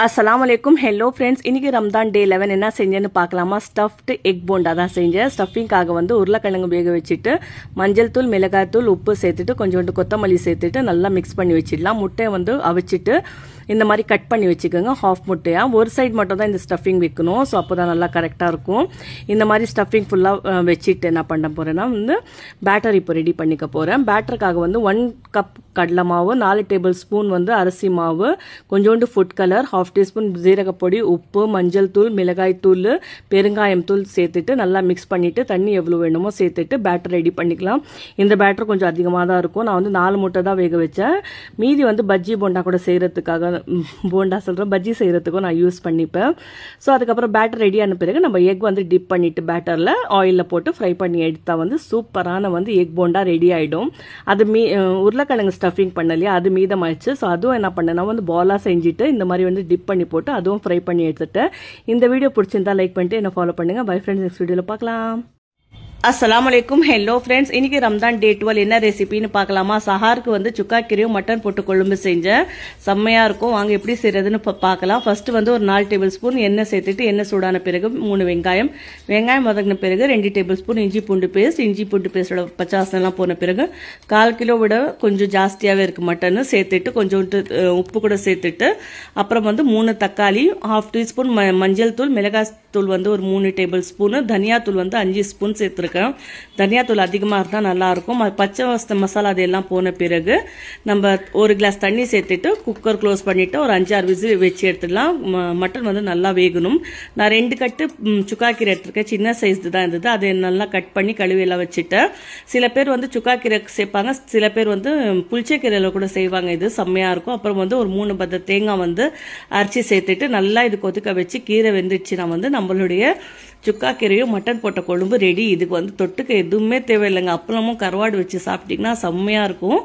Assalamualaikum. Hello friends. இன்னைக்கு ரம்தான் டே 11 என்ன செஞ்சேன்னு பார்க்கலாமா? ஸ்டஃப்டு எக் போண்டா தான் செஞ்சேன். ஸ்டஃபிங்காக வந்து உருளைக்கிழங்கு வேக வச்சிட்டு மஞ்சள் தூள், மிளகாய் தூள், உப்பு சேர்த்துட்டு கொஞ்சோண்டு கொத்தமல்லி சேர்த்துட்டு நல்லா மிக்ஸ் பண்ணி வச்சிடலாம். முட்டையை வந்து அவிச்சிட்டு இந்த மாதிரி கட் பண்ணி வச்சுக்கோங்க. ஹாஃப் முட்டையா ஒரு சைடு மட்டும் தான் இந்த ஸ்டஃபிங் வைக்கணும். ஸோ அப்போ தான் நல்லா கரெக்டாக இருக்கும். இந்த மாதிரி ஸ்டஃபிங் ஃபுல்லாக வச்சுட்டு என்ன பண்ண போகிறேன்னா வந்து பேட்டர் இப்போ ரெடி பண்ணிக்க போகிறேன். பேட்டருக்காக வந்து 1 கப் கடலை மாவு, 4 டேபிள் ஸ்பூன் வந்து அரிசி மாவு, கொஞ்சோண்டு ஃபுட் கலர், ஹாஃப் டீஸ்பூன் ஜீரகப்பொடி, உப்பு, மஞ்சள் தூள், மிளகாய் தூள், பெருங்காயம் தூள் சேர்த்துட்டு நல்லா மிக்ஸ் பண்ணிவிட்டு தண்ணி எவ்வளோ வேணுமோ சேர்த்துட்டு பேட்டர் ரெடி பண்ணிக்கலாம். இந்த பேட்டர் கொஞ்சம் அதிகமாக தான் இருக்கும். நான் வந்து 4 முட்டை தான் வேக வச்சேன். மீதி வந்து பஜ்ஜி போண்டா கூட செய்கிறதுக்காக பஜ்ஜி செய்கிறதுக்கும் நான் யூஸ் பண்ணிப்பேன். ஸோ அதுக்கப்புறம் பேட்டர் ரெடியான பிறகு நம்ம எக் வந்து டிப் பண்ணிவிட்டு பேட்டரில் ஆயிலில் போட்டு ஃப்ரை பண்ணி எடுத்தால் வந்து சூப்பரான வந்து எக் போண்டா ரெடி ஆகிடும். அது உருளைக்கிழங்கு ஸ்டஃபிங் பண்ணலையா, அது மீதமாயிடுச்சு. ஸோ அதுவும் என்ன பண்ணேன்னா வந்து பாலாக செஞ்சுட்டு இந்த மாதிரி வந்து டிப் பண்ணி போட்டு அதுவும் ஃப்ரை பண்ணி எடுத்துட்டேன். இந்த வீடியோ பிடிச்சிருந்தா லைக் பண்ணிட்டு என்ன ஃபாலோ பண்ணுங்கள். பை ஃப்ரெண்ட்ஸ், நெக்ஸ்ட் வீடியோவில் பார்க்கலாம். Assalamualaikum. Hello friends. இன்னைக்கு ரம்தான் டே 12 என்ன ரெசிபின்னு பார்க்கலாமா? சஹாருக்கு வந்து சுக்கா கீரையும் மட்டன் போட்டு கொழும்பு செஞ்சேன். செம்மையா இருக்கும். வாங்க எப்படி செய்யறதுன்னு பார்க்கலாம். ஃபர்ஸ்ட் வந்து ஒரு 4 டேபிள் ஸ்பூன் எண்ணெய் சேர்த்துட்டு எண்ணெய் சூடான பிறகு 3 வெங்காயம் வதங்கின பிறகு 2 டேபிள் ஸ்பூன் இஞ்சி பூண்டு பேஸ்டோட பச்சை வாசனைலாம் போன பிறகு 1/4 கிலோ விட கொஞ்சம் ஜாஸ்தியாகவே இருக்கு மட்டன் சேர்த்துட்டு கொஞ்சோண்டு உப்பு கூட சேர்த்துட்டு அப்புறம் வந்து 3 தக்காளி, ஹாஃப் டீஸ்பூன் மஞ்சள் தூள், மிளகாய் தூள் வந்து ஒரு 3 டேபிள் ஸ்பூன், தனியா தூள் வந்து 5 ஸ்பூன் சேர்த்துருக்கேன். தனியா தூள் அதிகமாக இருந்தால் நல்லா இருக்கும். பச்சை மசாலா அதெல்லாம் போன பிறகு நம்ம 1 கிளாஸ் தண்ணி சேர்த்துட்டு குக்கர் க்ளோஸ் பண்ணிட்டு ஒரு 5-6 விசில் வச்சு எடுத்துடலாம். மட்டன் வந்து நல்லா வேகணும். நான் 2 கட்டு சுக்கா கீரை எடுத்துருக்கேன். சின்ன சைஸ் தான் இருந்தது. அதை நல்லா கட் பண்ணி கழுவி எல்லாம் வச்சுட்டேன். சில பேர் வந்து சுக்கா கீரை சேர்ப்பாங்க, சில பேர் வந்து புளிச்சை கீரையில கூட செய்வாங்க. இது செம்மையா இருக்கும். அப்புறம் வந்து ஒரு 3 பத்த தேங்காய் வந்து அரைச்சி சேர்த்துட்டு நல்லா இது கொதிக்க வச்சு கீரை வெந்துடுச்சுன்னா வந்து நம்மளுடைய சுக்கா கீரையும் மட்டன் போட்ட கொழும்பு ரெடி. இதுக்கு வந்து தொட்டுக்க எதுவுமே தேவையில்லைங்க. அப்பளமும் கருவாடு வச்சு சாப்பிட்டீங்கன்னா செம்மையா இருக்கும்.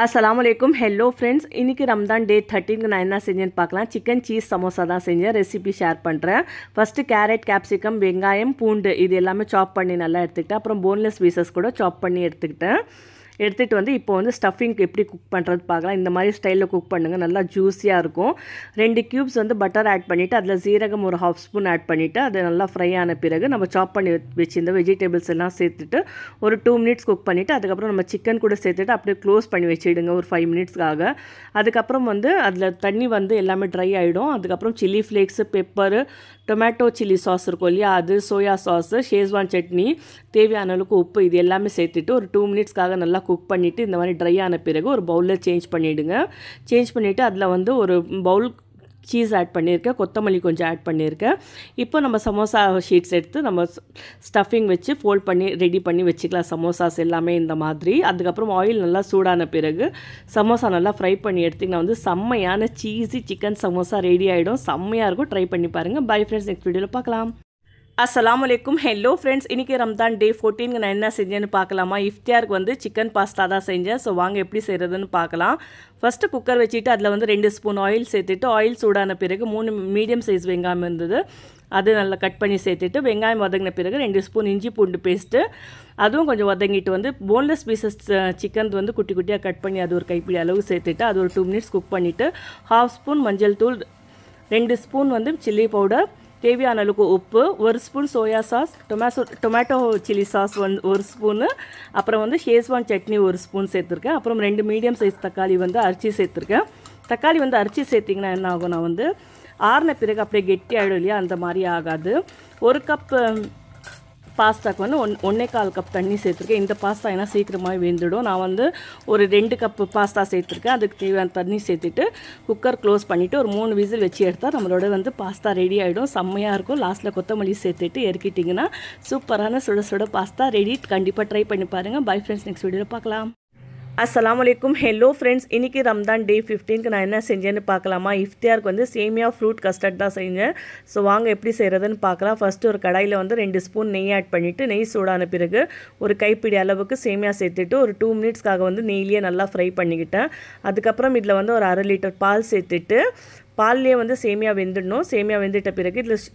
Assalamualaikum. Hello friends. இன்னைக்கு ரம்தான் டே 13 நான் என்ன செஞ்சேன்னு பார்க்கலாம். சிக்கன் சீஸ் சமோசா தான் செஞ்சேன். ரெசிபி ஷேர் பண்ணுறேன். ஃபர்ஸ்ட் கேரட், கேப்சிகம், வெங்காயம், பூண்டு இது எல்லாமே சாப் பண்ணி நல்லா எடுத்துக்கிட்டேன். அப்புறம் போன்லெஸ் பீசஸ் கூட சாப் பண்ணி எடுத்துகிட்டு வந்து இப்போ வந்து ஸ்டஃபிங்க்கு எப்படி குக் பண்ணுறது பார்க்கலாம். இந்த மாதிரி ஸ்டைலில் குக் பண்ணுங்கள். நல்லா ஜூஸியாக இருக்கும். 2 கியூப்ஸ் வந்து பட்டர் ஆட் பண்ணிவிட்டு அதில் சீரகம் ஒரு 1/2 ஸ்பூன் ஆட் பண்ணிவிட்டு அது நல்லா ஃப்ரை ஆன பிறகு நம்ம சாப் பண்ணி வச்சுருந்த வெஜிடபிள்ஸ் எல்லாம் சேர்த்துட்டு ஒரு 2 மினிட்ஸ் குக் பண்ணிவிட்டு அதுக்கப்புறம் நம்ம சிக்கன் கூட சேர்த்துட்டு அப்படியே க்ளோஸ் பண்ணி வச்சுடுங்க ஒரு 5 மினிட்ஸ்க்காக. அதுக்கப்புறம் வந்து அதில் தண்ணி வந்து எல்லாமே ட்ரை ஆகிடும். அதுக்கப்புறம் chilli flakes, pepper, tomato chilli sauce இருக்கும் இல்லையா, அது, சோயா சாஸு, ஷேஸ்வான் சட்னி, தேவையான அளவுக்கு உப்பு இது எல்லாமே சேர்த்துட்டு ஒரு 2 மினிட்ஸ்க்காக நல்லா குக் பண்ணிவிட்டு இந்த மாதிரி ட்ரை ஆன பிறகு ஒரு பவுலில் சேஞ்ச் பண்ணிவிட்டு அதில் வந்து ஒரு பவுல் சீஸ் ஆட் பண்ணியிருக்கேன், கொத்தமல்லி கொஞ்சம் ஆட் பண்ணியிருக்கேன். இப்போ நம்ம சமோசா ஷீட்ஸ் எடுத்து நம்ம ஸ்டஃபிங் வச்சு ஃபோல்ட் பண்ணி ரெடி பண்ணி வச்சுக்கலாம் சமோசாஸ் எல்லாமே இந்த மாதிரி. அதுக்கப்புறம் ஆயில் நல்லா சூடான பிறகு சமோசா நல்லா ஃப்ரை பண்ணி எடுத்திங்கன்னா வந்து செம்மையான சீஸி சிக்கன் சமோசா ரெடி ஆகிடும். செம்மையாக இருக்கும். ட்ரை பண்ணி பாருங்கள். பை ஃப்ரெண்ட்ஸ், நெக்ஸ்ட் வீடியோவில் பார்க்கலாம். Assalamualaikum. Hello friends. இன்னைக்கு ரம்தான் டே 14 நான் என்ன செஞ்சேன்னு பார்க்கலாமா? இஃப்தியாருக்கு வந்து சிக்கன் பாஸ்தா தான் செஞ்சேன். ஸோ வாங்க எப்படி செய்கிறதுன்னு பார்க்கலாம். ஃபஸ்ட்டு குக்கர் வச்சுட்டு அதில் வந்து 2 ஸ்பூன் ஆயில் சேர்த்துட்டு ஆயில் சூடான பிறகு 3 மீடியம் சைஸ் வெங்காயம் இருந்தது, அது நல்லா கட் பண்ணி சேர்த்துட்டு வெங்காயம் வதங்கின பிறகு 2 ஸ்பூன் இஞ்சி பூண்டு பேஸ்ட்டு அதுவும் கொஞ்சம் வதங்கிட்டு வந்து போன்லெஸ் பீசஸ் சிக்கன் வந்து குட்டி குட்டியாக கட் பண்ணி அது ஒரு கைப்பிடி அளவு சேர்த்துட்டு அது ஒரு 2 மினிட்ஸ் குக் பண்ணிவிட்டு 1/2 ஸ்பூன் மஞ்சள் தூள், 2 ஸ்பூன் வந்து சில்லி பவுடர், தேவையான அளவுக்கு உப்பு, 1 spoon soya sauce, tomato chilli sauce 1 spoon, அப்புறம் வந்து ஷேஸ்வான் சட்னி 1 ஸ்பூன் சேர்த்துருக்கேன். அப்புறம் 2 மீடியம் சைஸ் தக்காளி வந்து அரைச்சி சேர்த்துருக்கேன். தக்காளி வந்து அரைச்சி சேர்த்திங்கன்னா என்ன ஆகும், நான் வந்து ஆறின பிறகு அப்படியே கெட்டி ஆகிடும் இல்லையா, அந்த மாதிரி ஆகாது. 1 கப் பாஸ்தாக்கு வந்து 1.25 கப் தண்ணி சேர்த்துருக்கேன். இந்த பாஸ்தா ஏன்னா சீக்கிரமாக வெந்துடும். நான் வந்து ஒரு 2 கப் பாஸ்தா சேர்த்துருக்கேன். அதுக்கு தேவையான தண்ணி சேர்த்துட்டு குக்கர் க்ளோஸ் பண்ணிவிட்டு ஒரு 3 விசில் வச்சு எடுத்தால் நம்மளோட வந்து பாஸ்தா ரெடி ஆகிடும். செம்மையாக இருக்கும். லாஸ்ட்டில் கொத்தமல்லி சேர்த்துட்டு இறக்கிட்டிங்கன்னா சூப்பரான சுட சுட பாஸ்தா ரெடி. கண்டிப்பாக ட்ரை பண்ணி பாருங்கள். பை ஃப்ரெண்ட்ஸ், நெக்ஸ்ட் வீடியோவில் பார்க்கலாம். Assalamualaikum. Hello friends. இன்னைக்கு ரம்தான் டே 15 நான் என்ன செஞ்சேன்னு பார்க்கலாமா? இஃப்தியாருக்கு வந்து சேமியா ஃப்ரூட் கஸ்டர்ட் தான் செஞ்சேன். ஸோ வாங்க எப்படி செய்கிறதுன்னு பார்க்கலாம். ஃபஸ்ட்டு ஒரு கடாயில் வந்து 2 ஸ்பூன் நெய் ஆட் பண்ணிவிட்டு நெய் சூடான பிறகு ஒரு கைப்பிடி அளவுக்கு சேமியா சேர்த்துட்டு ஒரு 2 மினிட்ஸ்க்காக வந்து நெய்லியே நல்லா ஃப்ரை பண்ணிக்கிட்டேன். அதுக்கப்புறம் இதில் வந்து ஒரு 1/2 லிட்டர் பால் சேர்த்துட்டு பால்லேயே வந்து சேமியா வெந்துடணும். சேமியா வெந்துட்ட பிறகு இதில்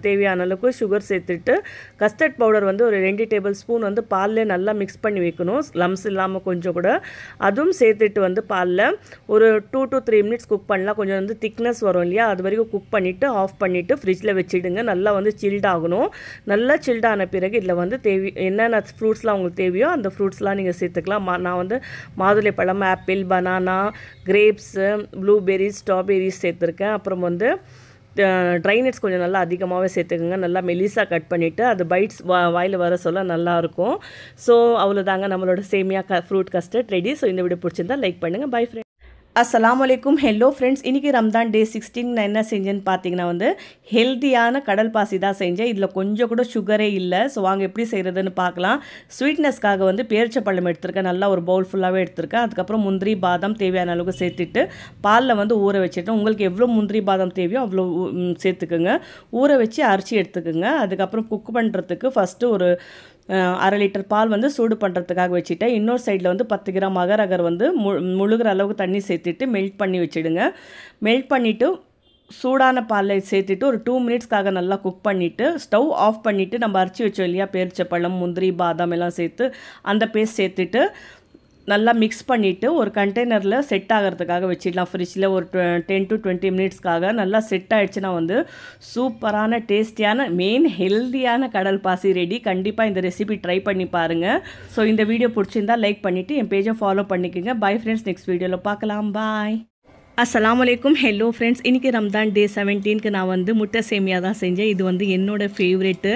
தேவையான அளவுக்கு சுகர் சேர்த்துட்டு கஸ்டர்ட் பவுடர் வந்து ஒரு 2 டேபிள் ஸ்பூன் வந்து பால்லே நல்லா மிக்ஸ் பண்ணி வைக்கணும், லம்ஸ் இல்லாமல் கொஞ்சம் கூட. அதுவும் சேர்த்துட்டு வந்து பாலில் ஒரு 2 to 3 மினிட்ஸ் குக் பண்ணலாம். கொஞ்சம் வந்து திக்னஸ் வரும் இல்லையா, அது வரைக்கும் குக் பண்ணிவிட்டு ஆஃப் பண்ணிவிட்டு ஃப்ரிட்ஜில் வச்சுடுங்க. நல்லா வந்து சில்ட் ஆகணும். நல்லா சில்ட் ஆன பிறகு இதில் வந்து என்னென்ன ஃப்ரூட்ஸ்லாம் உங்களுக்கு தேவையோ அந்த ஃப்ரூட்ஸ்லாம் நீங்கள் சேர்த்துக்கலாம். நான் வந்து மாதுளை பழம், apple, banana, grapes, blueberries, strawberries சேர்த்துருக்கேன். அப்புறம் வந்து ட்ரை நட்ஸ் கொஞ்சம் நல்லா அதிகமாகவே சேர்த்துக்குங்க. நல்லா மெலிசாக கட் பண்ணிவிட்டு அது பைட்ஸ் வாயில் வர சொல்ல நல்லாயிருக்கும். ஸோ அவ்வளோதாங்க, நம்மளோட சேமியா ஃப்ரூட் கஸ்டர்ட் ரெடி. ஸோ இந்த வீடியோ பிடிச்சிருந்தா லைக் பண்ணுங்கள். Bye friends. அஸ்ஸலாமு அலைக்கும். Hello friends. இன்றைக்கி ரம்தான் டே 16 நான் என்ன செஞ்சேன்னு பார்த்தீங்கன்னா வந்து ஹெல்த்தியான கடல் பாசி தான் செஞ்சேன். இதில் கொஞ்சம் கூட சுகரே இல்லை. ஸோ வாங்க எப்படி செய்கிறதுன்னு பார்க்கலாம். ஸ்வீட்னஸ்க்காக வந்து பேரிச்சப்பழம் எடுத்திருக்கேன், நல்லா ஒரு பவுல் ஃபுல்லாகவே எடுத்திருக்கேன். அதுக்கப்புறம் முந்திரி பாதாம் தேவையான அளவுக்கு சேர்த்துட்டு பாலில் வந்து ஊற வச்சுட்டேன். உங்களுக்கு எவ்வளோ முந்திரி பாதாம் தேவையோ அவ்வளோ சேர்த்துக்குங்க. ஊற வச்சு அரைச்சி எடுத்துக்குங்க. அதுக்கப்புறம் குக் பண்ணுறதுக்கு ஃபஸ்ட்டு ஒரு 1/2 லிட்டர் பால் வந்து சூடு பண்ணுறதுக்காக வச்சுட்டேன். இன்னொரு சைடில் வந்து 10 கிராம் அகர் அகர் வந்து முழுகிற அளவுக்கு தண்ணி சேர்த்துட்டு மெல்ட் பண்ணி வச்சுடுங்க. மெல்ட் பண்ணிவிட்டு சூடான பாலில் சேர்த்துட்டு ஒரு 2 மினிட்ஸ்க்காக நல்லா குக் பண்ணிவிட்டு ஸ்டவ் ஆஃப் பண்ணிவிட்டு நம்ம அரைச்சி வச்சோம் இல்லையா பேரிச்சப்பழம், முந்திரி, பாதாம் எல்லாம் சேர்த்து அந்த பேஸ்ட் சேர்த்துட்டு நல்லா மிக்ஸ் பண்ணிவிட்டு ஒரு கண்டெய்னரில் செட் ஆகிறதுக்காக வச்சிடலாம். ஃப்ரிட்ஜில் ஒரு 10 to 20 மினிட்ஸ்க்காக நல்லா செட் ஆகிடுச்சுன்னா வந்து சூப்பரான டேஸ்டியான ஹெல்த்தியான கடல் பாசி ரெடி. கண்டிப்பாக இந்த ரெசிபி ட்ரை பண்ணி பாருங்கள். ஸோ இந்த வீடியோ பிடிச்சிருந்தா லைக் பண்ணிவிட்டு என் பேஜை ஃபாலோ பண்ணிக்கோங்க. பை ஃப்ரெண்ட்ஸ், நெக்ஸ்ட் வீடியோவில் பார்க்கலாம். பாய். அஸ்ஸலாமு அலைக்கும். Hello friends. இன்றைக்கி ரம்தான் டே 17க்கு நான் வந்து முட்டை சேமியா தான் செஞ்சேன். இது வந்து என்னோடய ஃபேவரெட்டு.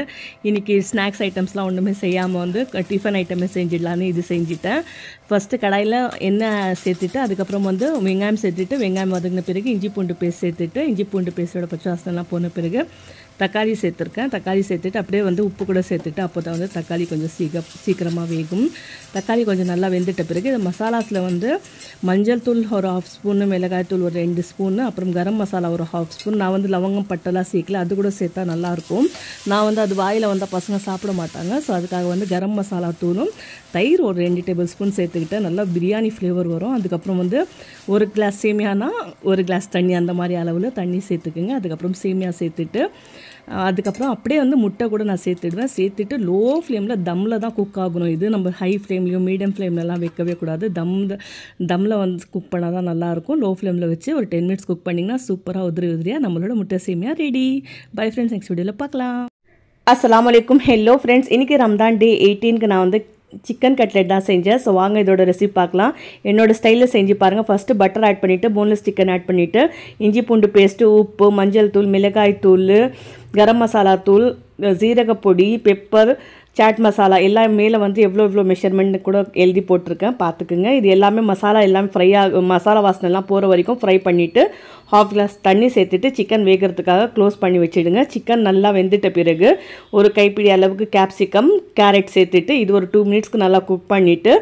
இன்றைக்கி ஸ்நாக்ஸ் ஐட்டம்ஸ்லாம் ஒன்றுமே செய்யாமல் வந்து டிஃபன் ஐட்டமே செஞ்சிடலான்னு இது செஞ்சுட்டேன். ஃபஸ்ட்டு கடாயில் எண்ணெய் சேர்த்துட்டு அதுக்கப்புறம் வந்து வெங்காயம் சேர்த்துட்டு வெங்காயம் வதங்கின பிறகு இஞ்சி பூண்டு பேஸ்ட் சேர்த்துட்டு இஞ்சி பூண்டு பேஸ்ட்டோட பச்சை வாசனைலாம் போன பிறகு தக்காளி சேர்த்துருக்கேன். தக்காளி சேர்த்துட்டு அப்படியே வந்து உப்பு கூட சேர்த்துட்டு அப்போ தான் வந்து தக்காளி கொஞ்சம் சீக்கிரமாக வேகும். தக்காளி கொஞ்சம் நல்லா வெந்துட்ட பிறகு இந்த மசாலாஸில் வந்து மஞ்சள் தூள் ஒரு 1/2 ஸ்பூனு, மிளகாய் தூள் ஒரு 2 ஸ்பூனு, அப்புறம் கரம் மசாலா ஒரு 1/2 ஸ்பூன். நான் வந்து லவங்கம் பட்டெல்லாம் சேர்க்கல, அது கூட சேர்த்தா நல்லாயிருக்கும். நான் வந்து அது வாயில் வந்தால் பசங்க சாப்பிட மாட்டாங்க. ஸோ அதுக்காக வந்து கரம் மசாலா தூளும் தயிர் ஒரு 2 டேபிள் ஸ்பூன் சேர்த்துக்கிட்டேன். நல்லா பிரியாணி ஃப்ளேவர் வரும். அதுக்கப்புறம் வந்து 1 கிளாஸ் சேமியானா 1 கிளாஸ் தண்ணி அந்த மாதிரி அளவில் தண்ணி சேர்த்துக்குங்க. அதுக்கப்புறம் சேமியா சேர்த்துட்டு அதுக்கப்புறம் அப்படியே வந்து முட்டை கூட நான் சேர்த்துடுவேன். சேர்த்துட்டு லோ ஃப்ளேமில் தம்மில் தான் குக் ஆகணும். இது நம்ம ஹை ஃப்ளேம்லேயும் மீடியம் ஃப்ளேம்லலாம் வைக்கவே கூடாது. தம்மில் வந்து குக் பண்ணால் தான் நல்லாயிருக்கும். லோ ஃப்ளேமில் வச்சு ஒரு 10 மினிட்ஸ் குக் பண்ணிங்கன்னா சூப்பராக உதிரியாக நம்மளோட முட்டை சேமியா ரெடி. பை ஃப்ரெண்ட்ஸ், நெக்ஸ்ட் வீடியோவில் பார்க்கலாம். அஸ்ஸலாமு அலைக்கும். Hello friends. இன்றைக்கி ரம்தான் டே 18க்கு நான் வந்து சிக்கன் கட்லெட் தான் செஞ்சேன். ஸோ வாங்க இதோட ரெசிபி பார்க்கலாம். என்னோடய ஸ்டைலில் செஞ்சு பாருங்கள். ஃபஸ்ட்டு பட்டர் ஆட் பண்ணிவிட்டு போன்லெஸ் சிக்கன் ஆட் பண்ணிவிட்டு இஞ்சி பூண்டு பேஸ்ட்டு, உப்பு, மஞ்சள் தூள், மிளகாய் தூள், கரம் மசாலா தூள், ஜீரகப்பொடி, பெப்பர், சாட் மசாலா எல்லாம் மேலே வந்து எவ்வளோ மெஷர்மெண்ட் கூட எழுதி போட்டிருக்கேன், பார்த்துக்குங்க. இது எல்லாமே மசாலா எல்லாம் மசாலா வாசனைலாம் போகிற வரைக்கும் ஃப்ரை பண்ணிவிட்டு 1/2 கிளாஸ் தண்ணி சேர்த்துட்டு சிக்கன் வேகிறதுக்காக க்ளோஸ் பண்ணி வச்சுடுங்க. சிக்கன் நல்லா வெந்துட்ட பிறகு ஒரு கைப்பிடி அளவுக்கு கேப்சிகம், கேரட் சேர்த்துட்டு இது ஒரு 2 மினிட்ஸ்க்கு நல்லா குக் பண்ணிவிட்டு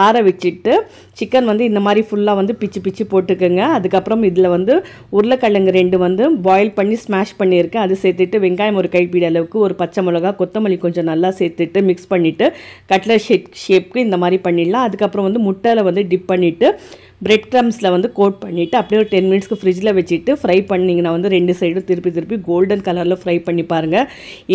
ஆற வச்சுட்டு சிக்கன் வந்து இந்த மாதிரி ஃபுல்லாக வந்து பிச்சு போட்டுக்கோங்க. அதுக்கப்புறம் இதில் வந்து உருளைக்கிழங்கு 2 வந்து பாயில் பண்ணி ஸ்மாஷ் பண்ணியிருக்கேன், அது சேர்த்துட்டு வெங்காயம் ஒரு கைப்பிடி அளவுக்கு, ஒரு பச்சை மிளகா, கொத்தமல்லி கொஞ்சம் நல்லா சேர்த்துட்டு மிக்ஸ் பண்ணிவிட்டு கட்லட் ஷேப்க்கு இந்த மாதிரி பண்ணிடலாம். அதுக்கப்புறம் வந்து முட்டையில் வந்து டிப் பண்ணிவிட்டு பிரெட் க்ரம்ஸில் வந்து கோட் பண்ணிவிட்டு அப்படியே ஒரு 10 மினிட்ஸ்க்கு ஃப்ரிட்ஜில் வச்சுட்டு ஃப்ரை பண்ணிங்கன்னா வந்து 2 சைடும் திருப்பி கோல்டன் கலரில் ஃப்ரை பண்ணி பாருங்கள்.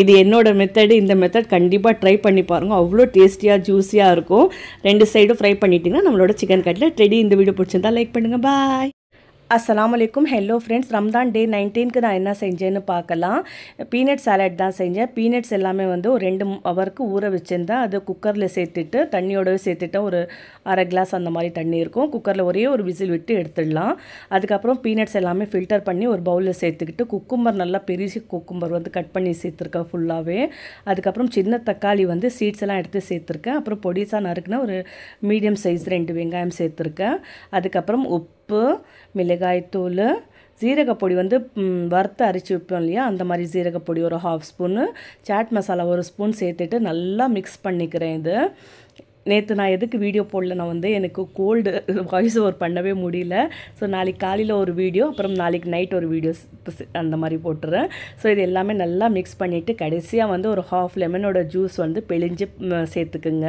இது என்னோடய மெத்தடு. இந்த மெத்தட் கண்டிப்பாக ட்ரை பண்ணி பாருங்கள். அவ்வளோ டேஸ்டியாக ஜூஸியாக இருக்கும். 2 சைடும் ஃப்ரை பண்ணிட்டிங்கன்னா நம்மளோட சிக்கன் கட்லெட் ரெடி. இந்த வீடியோ பிடிச்சிருந்தா லைக் பண்ணுங்கள். பாய். அஸ்ஸலாமு அலைக்கும். Hello friends. ரம்தான் டே 19க்கு நான் என்ன செஞ்சேன்னு பார்க்கலாம். பீனட் சாலட் தான் செஞ்சேன். பீனட்ஸ் எல்லாமே வந்து ஒரு 2 ஹவருக்கு ஊற வச்சுருந்தேன். அது குக்கரில் சேர்த்துட்டு தண்ணியோடவே சேர்த்துட்டேன். ஒரு 1/2 கிளாஸ் அந்த மாதிரி தண்ணி இருக்கும். குக்கரில் ஒரே ஒரு விசில் விட்டு எடுத்துடலாம். அதுக்கப்புறம் பீனட்ஸ் எல்லாமே ஃபில்டர் பண்ணி ஒரு பவுலில் சேர்த்துக்கிட்டு குக்கும்பர் நல்லா பெரிய குக்கும்பர் வந்து கட் பண்ணி சேர்த்துருக்கேன் ஃபுல்லாகவே. அதுக்கப்புறம் சின்ன தக்காளி வந்து சீட்ஸ் எல்லாம் எடுத்து சேர்த்துருக்கேன். அப்புறம் பொடிசாக நறுக்குனா ஒரு மீடியம் சைஸ் 2 வெங்காயம் சேர்த்துருக்கேன். அதுக்கப்புறம் உப்பு, மிளகாய்த்தூள், ஜீரகப்பொடி வந்து வறுத்து அரைச்சி வைப்போம் இல்லையா, அந்த மாதிரி ஜீரகப்பொடி ஒரு 1/2 ஸ்பூனு, சாட் மசாலா 1 ஸ்பூன் சேர்த்துட்டு நல்லா மிக்ஸ் பண்ணிக்கிறேன். இது நேற்று நான் எதுக்கு வீடியோ போடல, நான் வந்து எனக்கு கோல்டு வாய்ஸ் ஓவர் பண்ணவே முடியல. ஸோ நாளைக்கு காலையில் ஒரு வீடியோ, அப்புறம் நாளைக்கு நைட் ஒரு வீடியோஸ் அந்த மாதிரி போட்டுறேன். ஸோ இது எல்லாமே நல்லா மிக்ஸ் பண்ணிவிட்டு கடைசியாக வந்து ஒரு 1/2 லெமனோட ஜூஸ் வந்து பிழிஞ்சு சேர்த்துக்குங்க.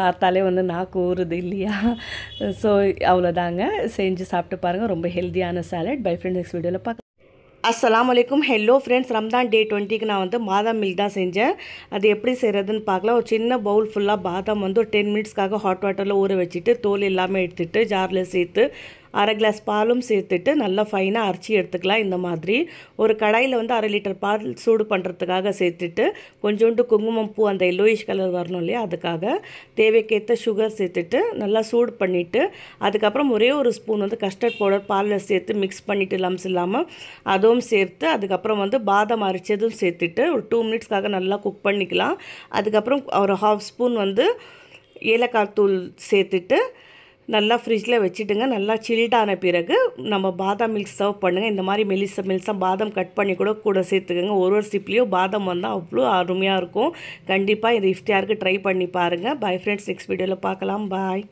பார்த்தாலே வந்து நாக்கு ஊறுது இல்லையா. ஸோ அவ்வளோதாங்க, செஞ்சு சாப்பிட்டு பாருங்கள். ரொம்ப ஹெல்த்தியான சாலட். பை ஃப்ரெண்ட்ஸ், நெக்ஸ்ட் வீடியோவில் பார்க்கலாம். அஸ்ஸலாமு அலைக்கும். ஹலோ ஃப்ரெண்ட்ஸ், ரம்தான் டே 20க்கு நான் வந்து பாதாம் மில்க் தான் செஞ்சேன். அது எப்படி செய்கிறதுன்னு பார்க்கலாம். ஒரு சின்ன பவுல் ஃபுல்லாக பாதாம் வந்து ஒரு 10 மினிட்ஸ்க்காக ஹாட் வாட்டரில் ஊற வச்சுட்டு தோல் இல்லாமல் எடுத்துகிட்டு ஜாரில் சேர்த்து அரை கிளாஸ் பாலும் சேர்த்துட்டு நல்லா ஃபைனாக அரைச்சி எடுத்துக்கலாம். இந்த மாதிரி ஒரு கடாயில் வந்து 1/2 லிட்டர் பால் சூடு பண்ணுறதுக்காக சேர்த்துட்டு கொஞ்சோண்டு குங்குமம் பூ அந்த எல்லோயிஷ் கலர் வரணும் இல்லையா, அதுக்காக தேவைக்கேற்ற சுகர் சேர்த்துட்டு நல்லா சூடு பண்ணிவிட்டு அதுக்கப்புறம் ஒரே ஒரு ஸ்பூன் வந்து கஸ்டர்ட் பவுடர் பாலில் சேர்த்து மிக்ஸ் பண்ணிவிட்டு லம்ஸ் இல்லாமல் அதுவும் சேர்த்து அதுக்கப்புறம் வந்து பாதாம் அரைச்சதும் சேர்த்துட்டு ஒரு 2 மினிட்ஸ்க்காக நல்லா குக் பண்ணிக்கலாம். அதுக்கப்புறம் ஒரு 1/2 ஸ்பூன் வந்து ஏலக்காய் தூள் சேர்த்துட்டு நல்லா ஃப்ரிட்ஜில் வச்சுட்டுங்க. நல்லா சில்டான பிறகு நம்ம பாதாம் மில்க் சர்வ் பண்ணுங்கள். இந்த மாதிரி மெலிசாக பாதாம் கட் பண்ணி கூட சேர்த்துக்கோங்க. ஒரு சிப்லேயும் பாதாம் வந்தால் அவ்வளோ அருமையாக இருக்கும். கண்டிப்பாக இது இஃப்தியாருக்கு ட்ரை பண்ணி பாருங்கள். பை ஃப்ரெண்ட்ஸ், நெக்ஸ்ட் வீடியோவில் பார்க்கலாம். பாய்.